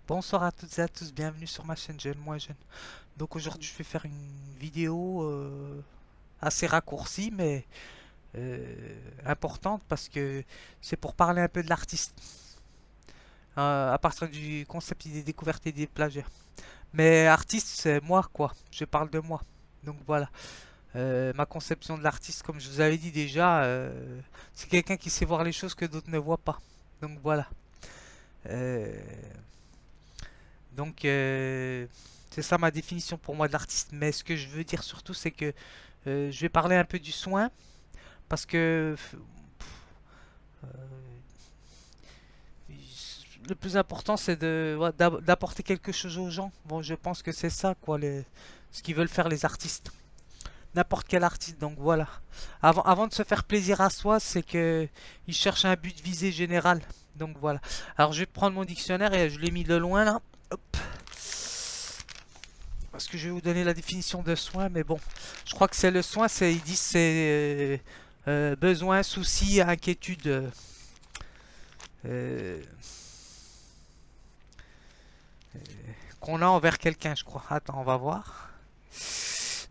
Bonsoir à toutes et à tous, bienvenue sur ma chaîne Jeune Moins Jeune. Donc aujourd'hui je vais faire une vidéo assez raccourcie mais importante parce que c'est pour parler un peu de l'artiste à partir du concept des découvertes et des plagiats. Mais artiste c'est moi quoi, je parle de moi. Donc voilà. Ma conception de l'artiste comme je vous avais dit déjà, c'est quelqu'un qui sait voir les choses que d'autres ne voient pas. Donc voilà. Euh, Donc, c'est ça ma définition pour moi de l'artiste. Mais ce que je veux dire surtout, c'est que je vais parler un peu du soin parce que euh, le plus important, c'est de ouais, d'apporter quelque chose aux gens. Bon, je pense que c'est ça, quoi, ce qu'ils veulent faire les artistes. N'importe quel artiste, donc voilà. Avant de se faire plaisir à soi, c'est que ils cherchent un but visé général. Donc voilà. Alors je vais prendre mon dictionnaire et je l'ai mis de loin là. Hop. Parce que je vais vous donner la définition de soin, mais bon, je crois que c'est le soin, ils disent c'est besoin, souci, inquiétude euh, qu'on a envers quelqu'un, je crois. Attends, on va voir.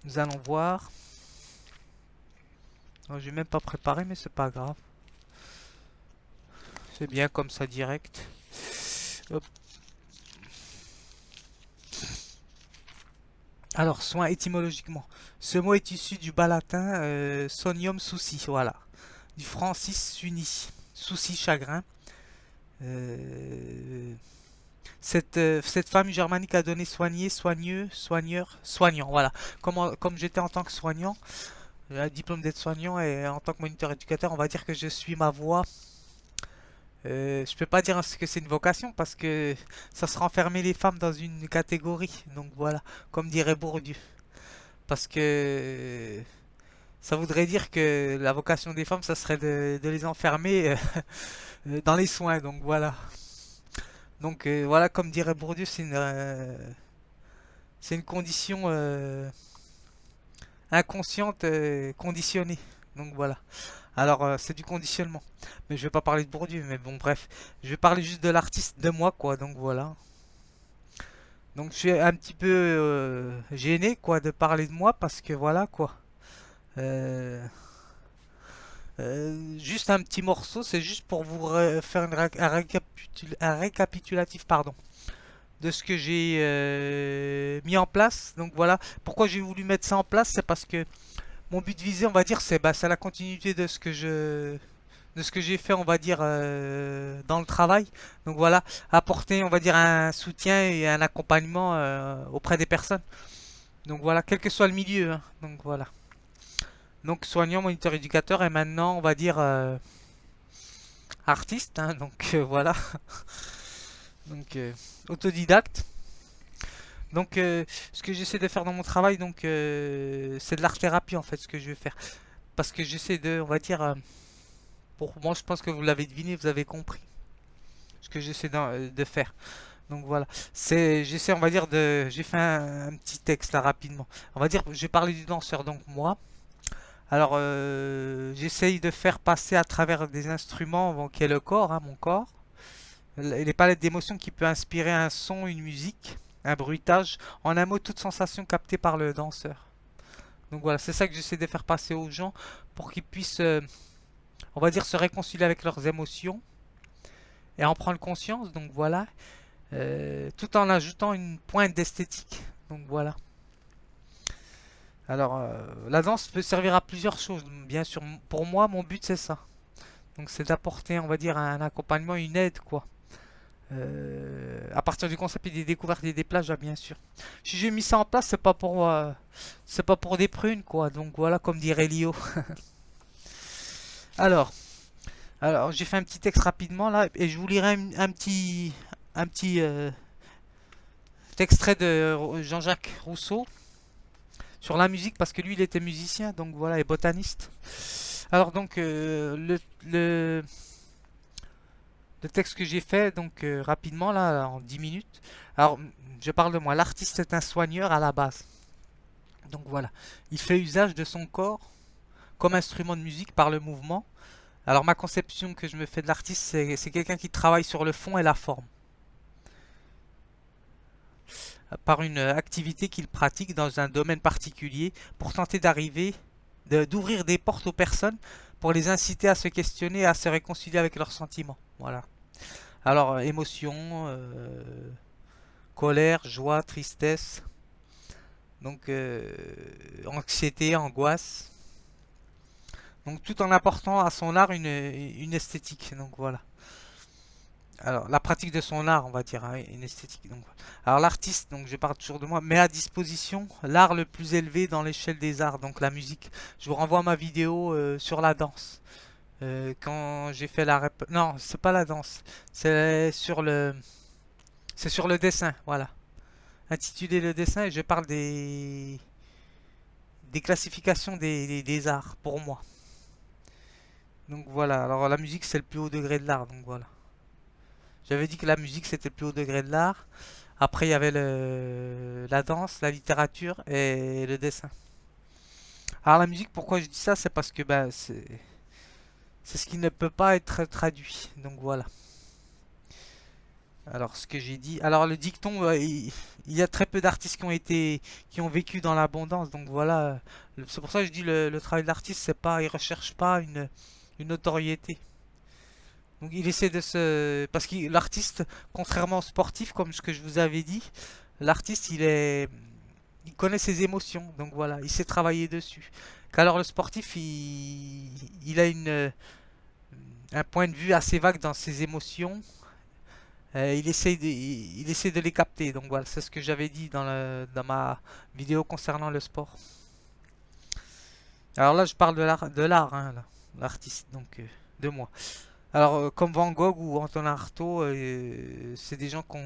Nous allons voir. Oh, j'ai même pas préparé, mais c'est pas grave. C'est bien comme ça direct. Hop. Alors, soin étymologiquement. Ce mot est issu du bas latin sonium souci, voilà. Du francis suni, souci, chagrin. Euh, cette femme germanique a donné soigner, soigneux, soigneur, soignant. Voilà. Comme j'étais en tant que soignant, j'ai un diplôme d'être soignant et en tant que moniteur éducateur, on va dire que je suis ma voie. Je peux pas dire que c'est une vocation parce que ça sera enfermer les femmes dans une catégorie. Donc voilà, comme dirait Bourdieu. Parce que ça voudrait dire que la vocation des femmes, ça serait de les enfermer dans les soins. Donc voilà. Donc voilà, comme dirait Bourdieu, c'est une condition inconsciente conditionnée. Donc voilà. Alors c'est du conditionnement. Mais je vais pas parler de Bourdieu, mais bon bref. Je vais parler juste de l'artiste, de moi quoi. Donc voilà. Donc je suis un petit peu gêné quoi de parler de moi parce que voilà quoi. Euh, juste un petit morceau, c'est juste pour vous faire un récapitulatif pardon de ce que j'ai mis en place. Donc voilà, pourquoi j'ai voulu mettre ça en place, c'est parce que mon but visé, on va dire, c'est la continuité de ce que j'ai fait, on va dire, dans le travail. Donc voilà, apporter, on va dire, un soutien et un accompagnement auprès des personnes. Donc voilà, quel que soit le milieu, hein. Donc voilà. Donc soignant, moniteur, éducateur et maintenant, on va dire, artiste, hein. Donc voilà. Donc autodidacte. Donc, ce que j'essaie de faire dans mon travail, donc, c'est de l'art thérapie en fait, ce que je vais faire. Parce que j'essaie de, on va dire, pour moi, je pense que vous l'avez deviné, vous avez compris ce que j'essaie de faire. Donc voilà, j'essaie, on va dire, j'ai fait un petit texte là rapidement. On va dire, j'ai parlé du danseur, donc moi. Alors, j'essaye de faire passer à travers des instruments, bon, qui est le corps, hein, mon corps, les palettes d'émotions qui peut inspirer un son, une musique, un bruitage, en un mot, toute sensation captée par le danseur. Donc voilà, c'est ça que j'essaie de faire passer aux gens pour qu'ils puissent, on va dire, se réconcilier avec leurs émotions et en prendre conscience. Donc voilà, tout en ajoutant une pointe d'esthétique. Donc voilà. Alors, la danse peut servir à plusieurs choses. Bien sûr, pour moi, mon but c'est ça. Donc c'est d'apporter, on va dire, un accompagnement, une aide, quoi. À partir du concept et des découvertes et des plages, bien sûr. Si j'ai mis ça en place, c'est pas pour des prunes, quoi. Donc voilà, comme dirait Lio. Alors, alors j'ai fait un petit texte rapidement là, et je vous lirai un petit extrait de Jean-Jacques Rousseau sur la musique parce que lui, il était musicien, donc voilà, et botaniste. Alors donc le texte que j'ai fait donc rapidement là en 10 minutes. Alors je parle de moi. L'artiste est un soigneur à la base. Donc voilà, il fait usage de son corps comme instrument de musique par le mouvement. Alors ma conception que je me fais de l'artiste, c'est quelqu'un qui travaille sur le fond et la forme. par une activité qu'ils pratiquent dans un domaine particulier pour tenter d'ouvrir des portes aux personnes pour les inciter à se questionner et à se réconcilier avec leurs sentiments. Voilà. Alors, émotion, colère, joie, tristesse, donc anxiété, angoisse. Donc tout en apportant à son art une esthétique. Donc voilà. Alors la pratique de son art, on va dire, hein, une esthétique. Donc, voilà. Alors l'artiste, donc je parle toujours de moi, met à disposition l'art le plus élevé dans l'échelle des arts, donc la musique. Je vous renvoie à ma vidéo sur la danse. Quand j'ai fait Non, c'est pas la danse. C'est sur le dessin, voilà. Intitulé le dessin et je parle des classifications des arts pour moi. Donc voilà, alors la musique c'est le plus haut degré de l'art, donc voilà. J'avais dit que la musique c'était le plus haut degré de l'art. Après il y avait la danse, la littérature et le dessin. Alors la musique, pourquoi je dis ça, c'est parce que ben, c'est ce qui ne peut pas être traduit. Donc voilà. Alors ce que j'ai dit. Alors le dicton, il y a très peu d'artistes qui ont vécu dans l'abondance. Donc voilà. C'est pour ça que je dis le travail de l'artiste, c'est pas, il recherche pas une notoriété. Donc il essaie de se... Parce que l'artiste, contrairement au sportif, comme ce que je vous avais dit, l'artiste, il connaît ses émotions. Donc voilà, il sait travailler dessus. Qu'alors le sportif, il a un point de vue assez vague dans ses émotions. Il essaie de les capter. Donc voilà, c'est ce que j'avais dit dans ma vidéo concernant le sport. Alors là, je parle de l'art, hein, l'artiste, donc de moi. Alors, comme Van Gogh ou Antonin Artaud, c'est des gens qu'on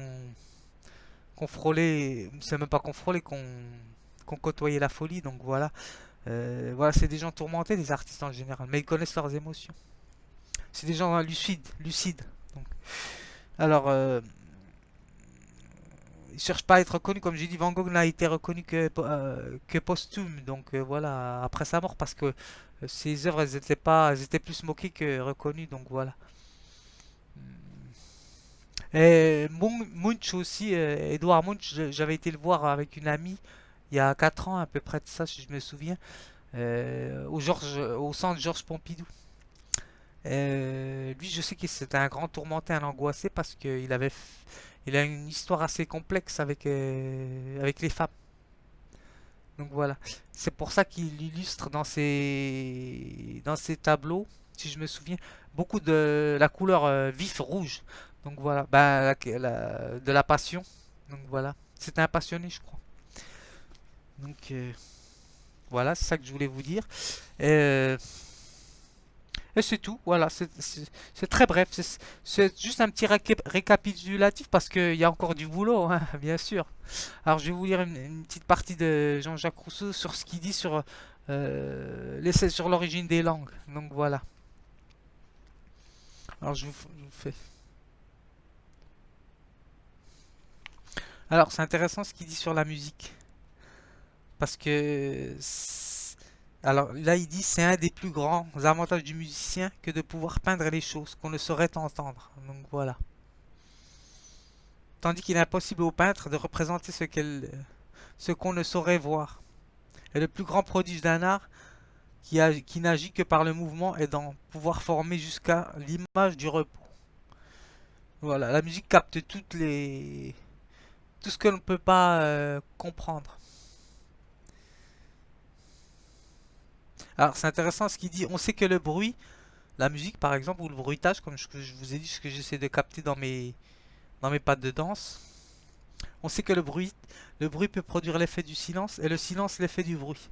frôlait, c'est même pas qu'on frôlait, qu'on côtoyait la folie, donc voilà. Voilà, c'est des gens tourmentés, les artistes en général, mais ils connaissent leurs émotions. C'est des gens lucides. Donc. Alors, ils cherchent pas à être reconnus, comme j'ai dit, Van Gogh n'a été reconnu que posthume, donc voilà, après sa mort, parce que ses œuvres, elles étaient plus moquées que reconnues, donc voilà. Et Munch aussi, Edouard Munch, j'avais été le voir avec une amie il y a 4 ans à peu près de ça, si je me souviens, au centre Georges Pompidou. Lui, je sais que c'était un grand tourmenté, un angoissé parce il a une histoire assez complexe avec les femmes. Donc voilà, c'est pour ça qu'il illustre dans ses tableaux, si je me souviens, beaucoup de la couleur vif rouge. Donc voilà, ben, de la passion. Donc voilà, c'était un passionné, je crois. Donc voilà, c'est ça que je voulais vous dire. Euh, et c'est tout, voilà, c'est très bref. C'est juste un petit récapitulatif parce qu'il y a encore du boulot, hein, bien sûr. Alors je vais vous lire une petite partie de Jean-Jacques Rousseau sur ce qu'il dit l'essai sur l'origine des langues. Donc voilà. Alors je vous fais. Alors c'est intéressant ce qu'il dit sur la musique. Parce que... Alors là il dit c'est un des plus grands avantages du musicien que de pouvoir peindre les choses qu'on ne saurait entendre. Donc voilà. Tandis qu'il est impossible au peintre de représenter ce qu'on ne saurait voir. Et le plus grand prodige d'un art qui n'agit que par le mouvement et d'en pouvoir former jusqu'à l'image du repos. Voilà, la musique capte tout ce que l'on ne peut pas comprendre. Alors c'est intéressant ce qu'il dit. On sait que le bruit, la musique par exemple, ou le bruitage, comme je vous ai dit, ce que j'essaie de capter dans mes pattes de danse. On sait que le bruit peut produire l'effet du silence et le silence l'effet du bruit.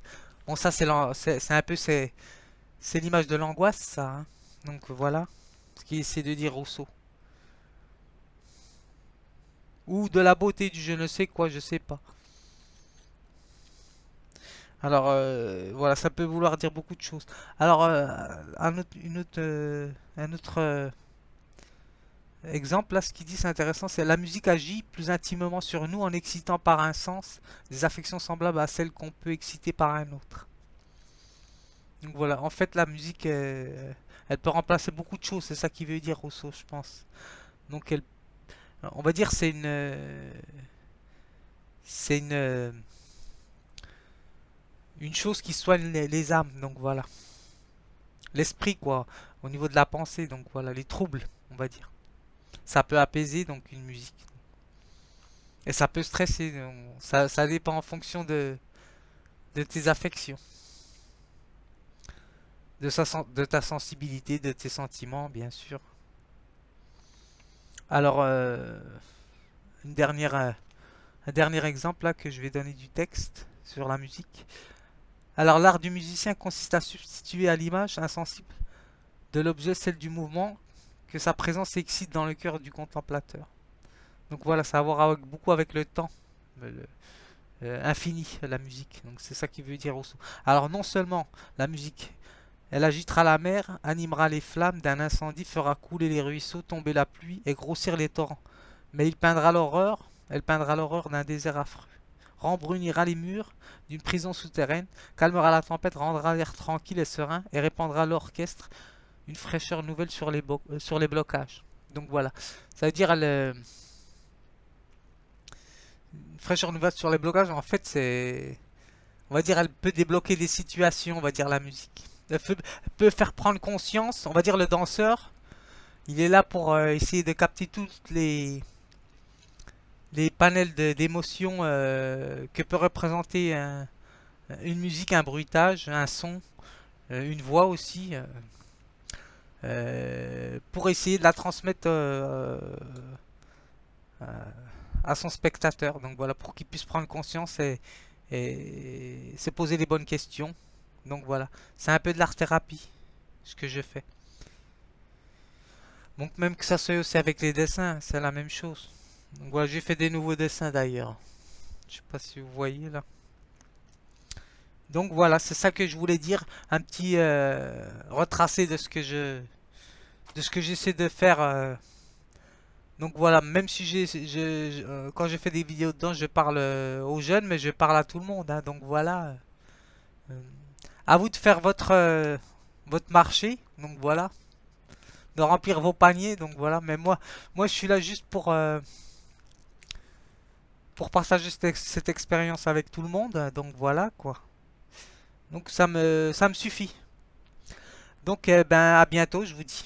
Bon, ça c'est un peu c'est l'image de l'angoisse, ça, hein. Donc voilà ce qu'il essaie de dire Rousseau. Ou de la beauté du je ne sais quoi, je sais pas. Alors voilà, ça peut vouloir dire beaucoup de choses. Alors un autre exemple, là, ce qu'il dit, c'est intéressant, c'est la musique agit plus intimement sur nous en excitant par un sens des affections semblables à celles qu'on peut exciter par un autre. Donc voilà, en fait, la musique, elle peut remplacer beaucoup de choses, c'est ça qu'il veut dire Rousseau, je pense. Donc on va dire, c'est une chose qui soigne les âmes, donc voilà. L'esprit, quoi, au niveau de la pensée, donc voilà, les troubles, on va dire. Ça peut apaiser, donc, une musique. Et ça peut stresser, donc, ça dépend en fonction de tes affections, de ta sensibilité, de tes sentiments, bien sûr. Alors, un dernier exemple là que je vais donner du texte sur la musique. Alors, l'art du musicien consiste à substituer à l'image insensible de l'objet celle du mouvement que sa présence excite dans le cœur du contemplateur. Donc voilà, ça a à voir beaucoup avec le temps, infini, la musique. Donc c'est ça qui veut dire Rousseau. Alors non seulement la musique, elle agitera la mer, animera les flammes d'un incendie, fera couler les ruisseaux, tomber la pluie et grossir les torrents. Mais elle peindra l'horreur d'un désert affreux, rembrunira les murs d'une prison souterraine, calmera la tempête, rendra l'air tranquille et serein et répandra l'orchestre une fraîcheur nouvelle sur les blocages. Donc voilà, ça veut dire une fraîcheur nouvelle sur les blocages. En fait, on va dire, elle peut débloquer des situations. On va dire la musique. Elle peut faire prendre conscience. On va dire le danseur. Il est là pour essayer de capter toutes les panels d'émotions que peut représenter une musique, un bruitage, un son, une voix aussi. Pour essayer de la transmettre euh, à son spectateur. Donc voilà, pour qu'il puisse prendre conscience et se poser les bonnes questions. Donc voilà, c'est un peu de l'art thérapie, ce que je fais. Donc même que ça soit aussi avec les dessins, c'est la même chose. Donc voilà, j'ai fait des nouveaux dessins d'ailleurs. Je sais pas si vous voyez là. Donc voilà, c'est ça que je voulais dire, un petit retracé de ce que j'essaie de faire. Donc voilà, même si quand je fais des vidéos dedans, je parle aux jeunes, mais je parle à tout le monde, hein. Donc voilà, euh, à vous de faire votre marché. Donc voilà, de remplir vos paniers. Donc voilà, mais moi je suis là juste pour partager cette expérience avec tout le monde. Donc voilà quoi. Donc ça me suffit. Donc ben à bientôt, je vous dis.